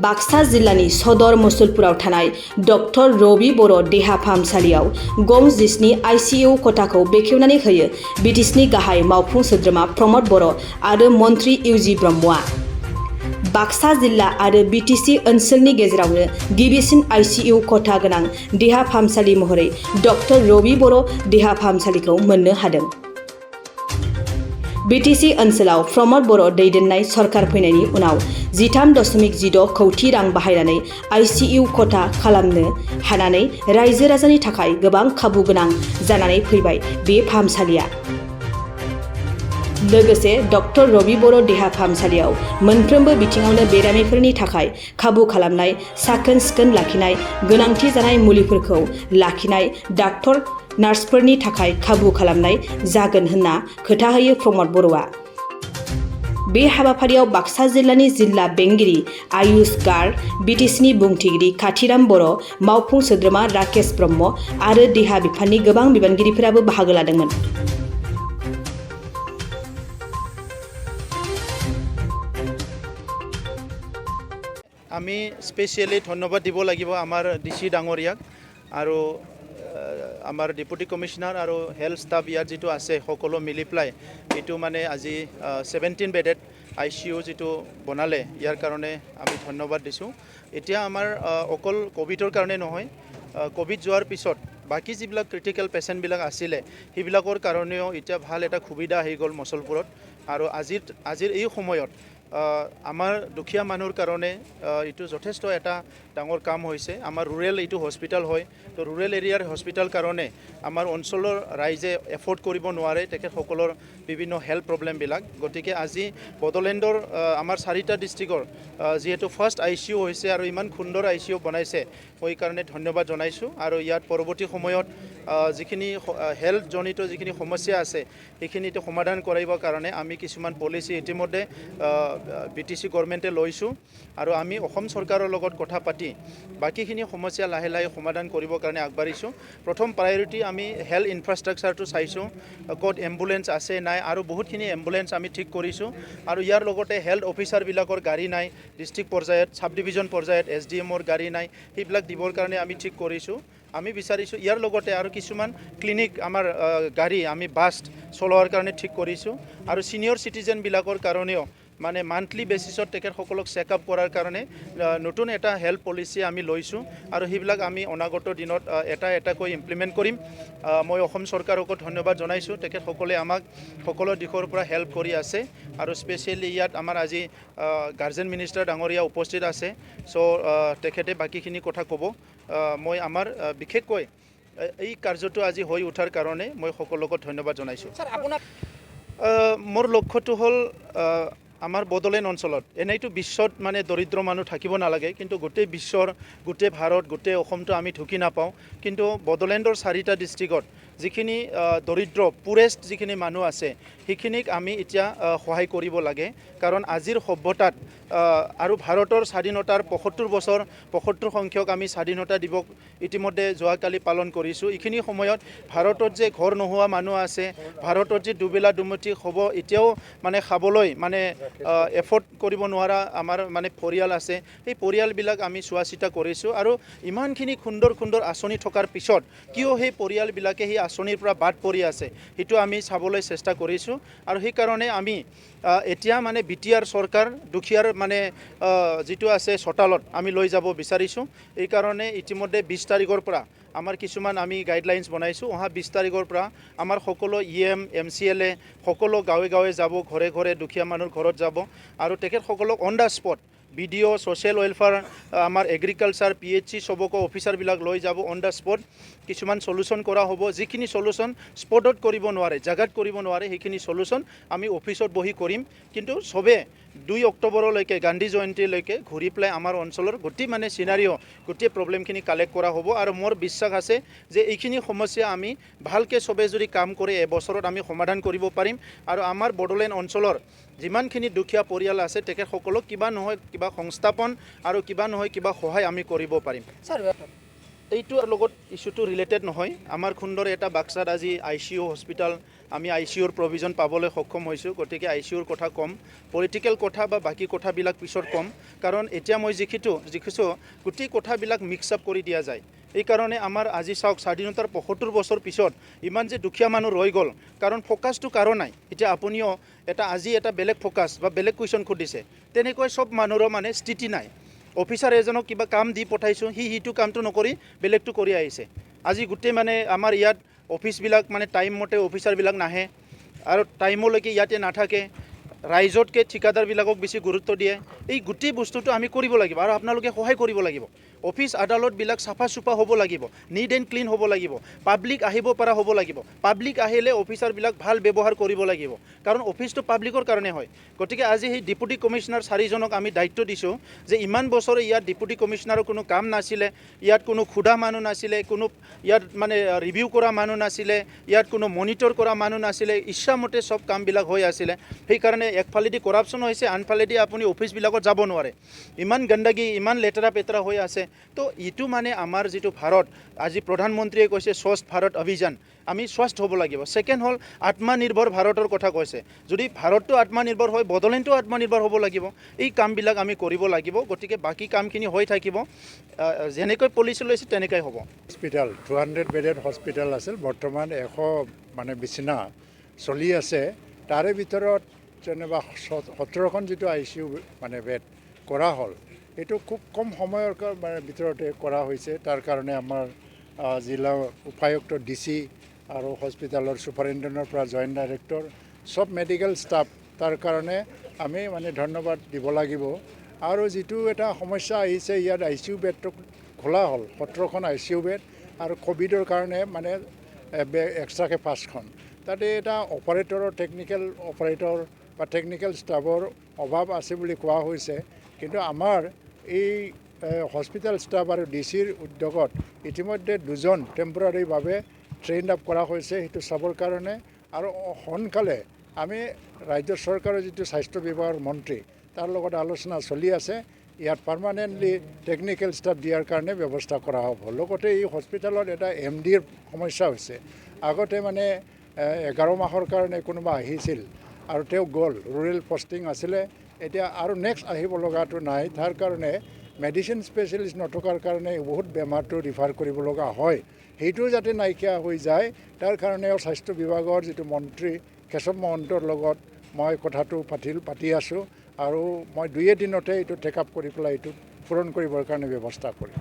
बाक्सा जिल्लानि सदर मुसलपुराव थानाय डक्टर रबि बर' देहा फाहामसालियाव गं 17 आइसिइउ खथाखौ बेखेवनानै होयो बिटिसिनि गाहाय मावफुं सोद्रोमा प्रमद बर' आरो मन्त्रि इउजि ब्रह्मआ। बाक्सा जिल्ला आरो बिटिसि ओनसोलनि गेजेरावनो गिबिसिन आइसिइउ खथा गोनां देहा फाहामसालि महरै डक्टर रबि बर' देहा फाहामसालिखौ मोननो हादों। बिटिसि ओनसोलाव प्रमद बर' दैदेननाय सरकार फैनायनि उनाव 13.6 कौटि रां बाहायनानै आइसिइउ खथा खालामनो हानानै रायजो राजानि थाखाय गोबां खाबु गोनां जानानै फैबाय बे फाहामसालिया। लोगोसे डक्टर रबि बर' देहा फाहामसालियाव मोनफ्रोमबो बिथिङावनो बेरामिफोरनि थाखाय खाबु खालामनाय, साखोन सिखोन लाखिनाय, गोनांथि जानाय मुलिफोरखौ लाखिनाय, डाक्टर नार्सफोरनि थाखाय खाबु खालामनाय जागोन होनना खोथा होयो प्रमद बर'आ। बे हाबाफारियाव बाक्सा जिल्लानि जिल्ला बेंगिरि आयुष गार्ग, बिटिसिनि बुंथिगिरि काथिराम बर', मावफुं सोद्रोमा राकेश ब्रह्म आरो देहा बिफाननि गोबां बिबानगिरिफोराबो बाहागो लादोंमोन। আমি স্পেচিয়েলি ধন্যবাদ দিব লাগিব আমাৰ ডিচি ডাঙৰীয়াক আৰু আমাৰ ডেপুটি কমিশনাৰ আৰু হেল্থ ষ্টাফ ইয়াত যিটো আছে সকলো মিলি পেলাই এইটো মানে আজি 17 বেডেড আইচিইউ যিটো বনালে ইয়াৰ কাৰণে আমি ধন্যবাদ দিছোঁ। এতিয়া আমাৰ অকল কোভিডৰ কাৰণে নহয়, কোভিড যোৱাৰ পিছত বাকী যিবিলাক ক্ৰিটিকেল পেচেণ্টবিলাক আছিলে সেইবিলাকৰ কাৰণেও এতিয়া ভাল এটা সুবিধা আহি গ'ল মুছলপুৰত। আৰু আজিৰ এই সময়ত আমাৰ দুখীয়া মানুহৰ কাৰণে এইটো যথেষ্ট এটা ডাঙৰ কাম হৈছে। আমাৰ ৰুৰেল এইটো হস্পিটেল হয়, তো ৰুৰেল এৰিয়াৰ হস্পিটেল কাৰণে আমাৰ অঞ্চলৰ ৰাইজে এফৰ্ড কৰিব নোৱাৰে তেখেতসকলৰ বিভিন্ন হেল্থ প্ৰব্লেমবিলাক। গতিকে আজি বড়োলেণ্ডৰ আমাৰ 4টা ডিষ্ট্ৰিক্টৰ যিহেতু ফাৰ্ষ্ট আইচিইউ হৈছে আৰু ইমান সুন্দৰ আইচিইউ বনাইছে, মই এই কাৰণে ধন্যবাদ জনাইছোঁ। আৰু ইয়াত পৰৱৰ্তী সময়ত যিখিনি হেল্থজনিত যিখিনি সমস্যা আছে সেইখিনিটো সমাধান কৰিবৰ কাৰণে আমি কিছুমান পলিচি ইতিমধ্যে বিটিসি গভৰ্ণমেণ্টে লৈছোঁ আৰু আমি অসম চৰকাৰৰ লগত কথা পাতি বাকীখিনি সমস্যা লাহে লাহে সমাধান কৰিবৰ কাৰণে আগবাঢ়িছোঁ। প্ৰথম প্ৰায়ৰিটি আমি হেল্থ ইনফ্ৰাষ্ট্ৰাকচাৰটো চাইছোঁ, ক'ত এম্বুলেন্স আছে নাই, আৰু বহুতখিনি এম্বুলেন্স আমি ঠিক কৰিছোঁ। আৰু ইয়াৰ লগতে হেল্থ অফিচাৰবিলাকৰ গাড়ী নাই, ডিষ্ট্ৰিক্ট পৰ্যায়ত সাব ডিভিজন পৰ্যায়ত SDMৰ গাড়ী নাই, সেইবিলাক দিবৰ কাৰণে আমি ঠিক কৰিছোঁ। আমি বিচাৰিছোঁ ইয়াৰ লগতে আৰু কিছুমান ক্লিনিক আমাৰ গাড়ী আমি বাছ চলোৱাৰ কাৰণে ঠিক কৰিছোঁ। আৰু ছিনিয়ৰ চিটিজেনবিলাকৰ কাৰণেও মানে মান্থলি বেচিছত তেখেতসকলক চেকআপ কৰাৰ কাৰণে নতুন এটা হেল্থ পলিচি আমি লৈছোঁ আৰু সেইবিলাক আমি অনাগত দিনত এটাকৈ ইমপ্লিমেণ্ট কৰিম। মই অসম চৰকাৰকো ধন্যবাদ জনাইছোঁ, তেখেতসকলে আমাক সকলো দিশৰ পৰা হেল্প কৰি আছে। আৰু স্পেচিয়েলি ইয়াত আমাৰ আজি গাৰ্জেন মিনিষ্টাৰ ডাঙৰীয়া উপস্থিত আছে, চ' তেখেতে বাকীখিনি কথা ক'ব। মই আমাৰ বিশেষকৈ এই কাৰ্যটো আজি হৈ উঠাৰ কাৰণে মই সকলোকে ধন্যবাদ জনাইছোঁ। মোৰ লক্ষ্যটো হ'ল আমাৰ বড়োলেণ্ড অঞ্চলত এনেইতো বিশ্বত মানে দৰিদ্ৰ মানুহ থাকিব নালাগে, কিন্তু গোটেই বিশ্বৰ, গোটেই ভাৰত, গোটেই অসমটো আমি ঢুকি নাপাওঁ, কিন্তু বড়োলেণ্ডৰ 4টা ডিষ্ট্ৰিক্টত যিখিনি দৰিদ্ৰ পুৰেষ্ট যিখিনি মানুহ আছে সেইখিনিক আমি এতিয়া সহায় কৰিব লাগে। কাৰণ আজিৰ সভ্যতাত আৰু ভাৰতৰ স্বাধীনতাৰ 75 বছৰ 75 সংখ্যক আমি স্বাধীনতা দিৱস ইতিমধ্যে যোৱাকালি পালন কৰিছোঁ। এইখিনি সময়ত ভাৰতত যে ঘৰ নোহোৱা মানুহ আছে, ভাৰতত যে দুবেলা দুমুঠি হ'ব এতিয়াও মানে খাবলৈ মানে এফৰ্ড কৰিব নোৱাৰা আমাৰ মানে পৰিয়াল আছে, সেই পৰিয়ালবিলাক আমি চোৱা চিতা কৰিছোঁ। আৰু ইমানখিনি সুন্দৰ সুন্দৰ আঁচনি থকাৰ পিছত কিয় সেই পৰিয়ালবিলাকে সেই আঁচনিৰ পৰা বাদ পৰি আছে সেইটো আমি চাবলৈ চেষ্টা কৰিছোঁ। আৰু সেইকাৰণে আমি এতিয়া মানে BTR চৰকাৰ দুখীয়াৰ মানে যিটো আছে চোতালত আমি লৈ যাব বিচাৰিছোঁ। এইকাৰণে ইতিমধ্যে 20 তাৰিখৰ পৰা আমাৰ কিছুমান আমি গাইডলাইন্স বনাইছোঁ। অহা 20 তাৰিখৰ পৰা আমাৰ সকলো EM MCLA সকলো গাঁৱে গাঁৱে যাব, ঘৰে ঘৰে দুখীয়া মানুহৰ ঘৰত যাব আৰু তেখেতসকলক on the spot BDO, social welfare, আমাৰ এগ্ৰিকালচাৰ, PHC চবকো অফিচাৰবিলাক লৈ যাব। অন দ্য স্পট কিছুমান সলিউশ্যন কৰা হ'ব। যিখিনি সলিউশ্যন স্পটত কৰিব নোৱাৰে, জাগাত কৰিব নোৱাৰে, সেইখিনি সলিউশ্যন আমি অফিচত বহি কৰিম। কিন্তু চবে 2 অক্টোবৰলৈকে গান্ধী জয়ন্তীলৈকে ঘূৰি পেলাই আমাৰ অঞ্চলৰ গোটেই মানে চিনাৰিঅ' গোটেই প্ৰব্লেমখিনি কালেক্ট কৰা হ'ব। আৰু মোৰ বিশ্বাস আছে যে এইখিনি সমস্যা আমি ভালকৈ চবে যদি কাম কৰে এবছৰত আমি সমাধান কৰিব পাৰিম। আৰু আমাৰ বড়োলেণ্ড অঞ্চলৰ যিমানখিনি দুখীয়া পৰিয়াল আছে তেখেতসকলক কিবা নহয় কিবা সংস্থাপন আৰু কিবা নহয় কিবা সহায় আমি কৰিব পাৰিম। এইটোৰ লগত ইছ্যুটো ৰিলেটেড নহয়। আমাৰ সুন্দৰ এটা বাক্সাত আজি ICU হস্পিটেল আমি ICUৰ প্ৰভিজন পাবলৈ সক্ষম হৈছোঁ। গতিকে ICUৰ কথা কম, পলিটিকেল কথা বা বাকী কথাবিলাক পিছত কম, কাৰণ এতিয়া মই দেখিছোঁ গোটেই কথাবিলাক মিক্স আপ কৰি দিয়া যায়। এইকাৰণে আমাৰ আজি চাওক স্বাধীনতাৰ ৭৫ বছৰ পিছত ইমান যে দুখীয়া মানুহ ৰৈ গ'ল, কাৰণ ফ'কাছটো কাৰো নাই। এতিয়া আপুনিও আজি এটা বেলেগ ফ'কাছ বা বেলেগ কুৱেশ্যন সুধিছে, তেনেকৈ চব মানুহৰ মানে স্থিতি নাই। অফিচাৰ এজনক কিবা কাম দি পঠাইছোঁ, সিটো কামটো নকৰি বেলেগটো কৰি আহিছে। আজি গোটেই মানে আমাৰ ইয়াত অফিচবিলাক মানে টাইম মতে অফিচাৰবিলাক নাহে আৰু টাইমলৈকে ইয়াতে নাথাকে। ৰাইজতকৈ ঠিকাদাৰবিলাকক বেছি গুৰুত্ব দিয়ে। এই গোটেই বস্তুটো আমি কৰিব লাগিব আৰু আপোনালোকে সহায় কৰিব লাগিব। অফিচ আদালতবিলাক চাফা চুফা হ'ব লাগিব, নিট এণ্ড ক্লিন হ'ব লাগিব, পাব্লিক আহিব পৰা হ'ব লাগিব। পাব্লিক আহিলে অফিচাৰবিলাক ভাল ব্যৱহাৰ কৰিব লাগিব, কাৰণ অফিচটো পাব্লিকৰ কাৰণে হয়। গতিকে আজি সেই ডেপুটি কমিশ্যনাৰ 4জনক আমি দায়িত্ব দিছোঁ যে ইমান বছৰে ইয়াত ডেপুটি কমিশ্যনাৰৰ কোনো কাম নাছিলে, ইয়াত কোনো ক্ষুধা মানুহ নাছিলে, কোনো ইয়াত মানে ৰিভিউ কৰা মানুহ নাছিলে, ইয়াত কোনো মনিটৰ কৰা মানুহ নাছিলে, ইচ্ছামতে চব কামবিলাক হৈ আছিলে। সেইকাৰণে একফালেদি কৰাপশ্যন হৈছে, আনফালেদি আপুনি অফিচবিলাকত যাব নোৱাৰে। ইমান গণ্ডগী, ইমান লেতেৰা পেতেৰা হৈ আছে। তো এইটো মানে আমাৰ যিটো ভাৰত, আজি প্ৰধানমন্ত্ৰীয়ে কৈছে স্বচ্ছ ভাৰত অভিযান, আমি স্বচ্ছ হ'ব লাগিব। ছেকেণ্ড হ'ল আত্মনিৰ্ভৰ ভাৰতৰ কথা কৈছে। যদি ভাৰতটো আত্মনিৰ্ভৰ হয়, বড়োলেণ্ডটো আত্মনিৰ্ভৰ হ'ব লাগিব। এই কামবিলাক আমি কৰিব লাগিব। গতিকে বাকী কামখিনি হৈ থাকিব, যেনেকৈ পলিচি লৈছে তেনেকৈ হ'ব। হস্পিটেল 200 বেডেড হস্পিটেল আছিল, বৰ্তমান 100 মানে বিচনা চলি আছে। তাৰে ভিতৰত যেনিবা 17খন যিটো ICU মানে বেড কৰা হ'ল, এইটো খুব কম সময়ৰ ভিতৰতে কৰা হৈছে। তাৰ কাৰণে আমাৰ জিলা উপায়ুক্ত DC আৰু হস্পিটেলৰ ছুপাৰিণ্টেণ্ডেণ্টৰ পৰা জইণ্ট ডাইৰেক্টৰ চব মেডিকেল ষ্টাফ, তাৰ কাৰণে আমি মানে ধন্যবাদ দিব লাগিব। আৰু যিটো এটা সমস্যা আহিছে, ইয়াত ICU বেডটো খোলা হ'ল, 17খন ICU বেড, আৰু ক'ভিডৰ কাৰণে মানে এক্সট্ৰাকৈ 5খন। তাতে এটা অপাৰেটৰৰ টেকনিকেল অপাৰেটৰ বা টেকনিকেল ষ্টাফৰ অভাৱ আছে বুলি কোৱা হৈছে। কিন্তু আমাৰ এই হস্পিটেল ষ্টাফ আৰু DCৰ উদ্যোগত ইতিমধ্যে 2জন টেম্পৰাৰীভাৱে ট্ৰেইন আপ কৰা হৈছে, সেইটো চাবৰ কাৰণে। আৰু সোনকালে আমি ৰাজ্য চৰকাৰৰ যিটো স্বাস্থ্য বিভাগৰ মন্ত্ৰী, তাৰ লগত আলোচনা চলি আছে, ইয়াত পাৰ্মানেণ্টলি টেকনিকেল ষ্টাফ দিয়াৰ কাৰণে ব্যৱস্থা কৰা হ'ব। লগতে এই হস্পিটেলত এটা MDৰ সমস্যা হৈছে। আগতে মানে 11 মাহৰ কাৰণে কোনোবা আহিছিল আৰু তেওঁ গ'ল, ৰুৰেল পষ্টিং আছিলে। এতিয়া আৰু নেক্সট আহিব লগাটো নাই। তাৰ কাৰণে মেডিচিন স্পেচিয়েলিষ্ট নথকাৰ কাৰণে বহুত বেমাৰটো ৰিফাৰ কৰিব লগা হয়। সেইটো যাতে নাইকিয়া হৈ যায়, তাৰ কাৰণেও স্বাস্থ্য বিভাগৰ যিটো মন্ত্ৰী কেশৱ মহন্তৰ লগত মই কথাটো পাতি আছোঁ, আৰু মই 2 এদিনতে এইটো টেক আপ কৰি পেলাই এইটো পূৰণ কৰিবৰ কাৰণে ব্যৱস্থা কৰিম।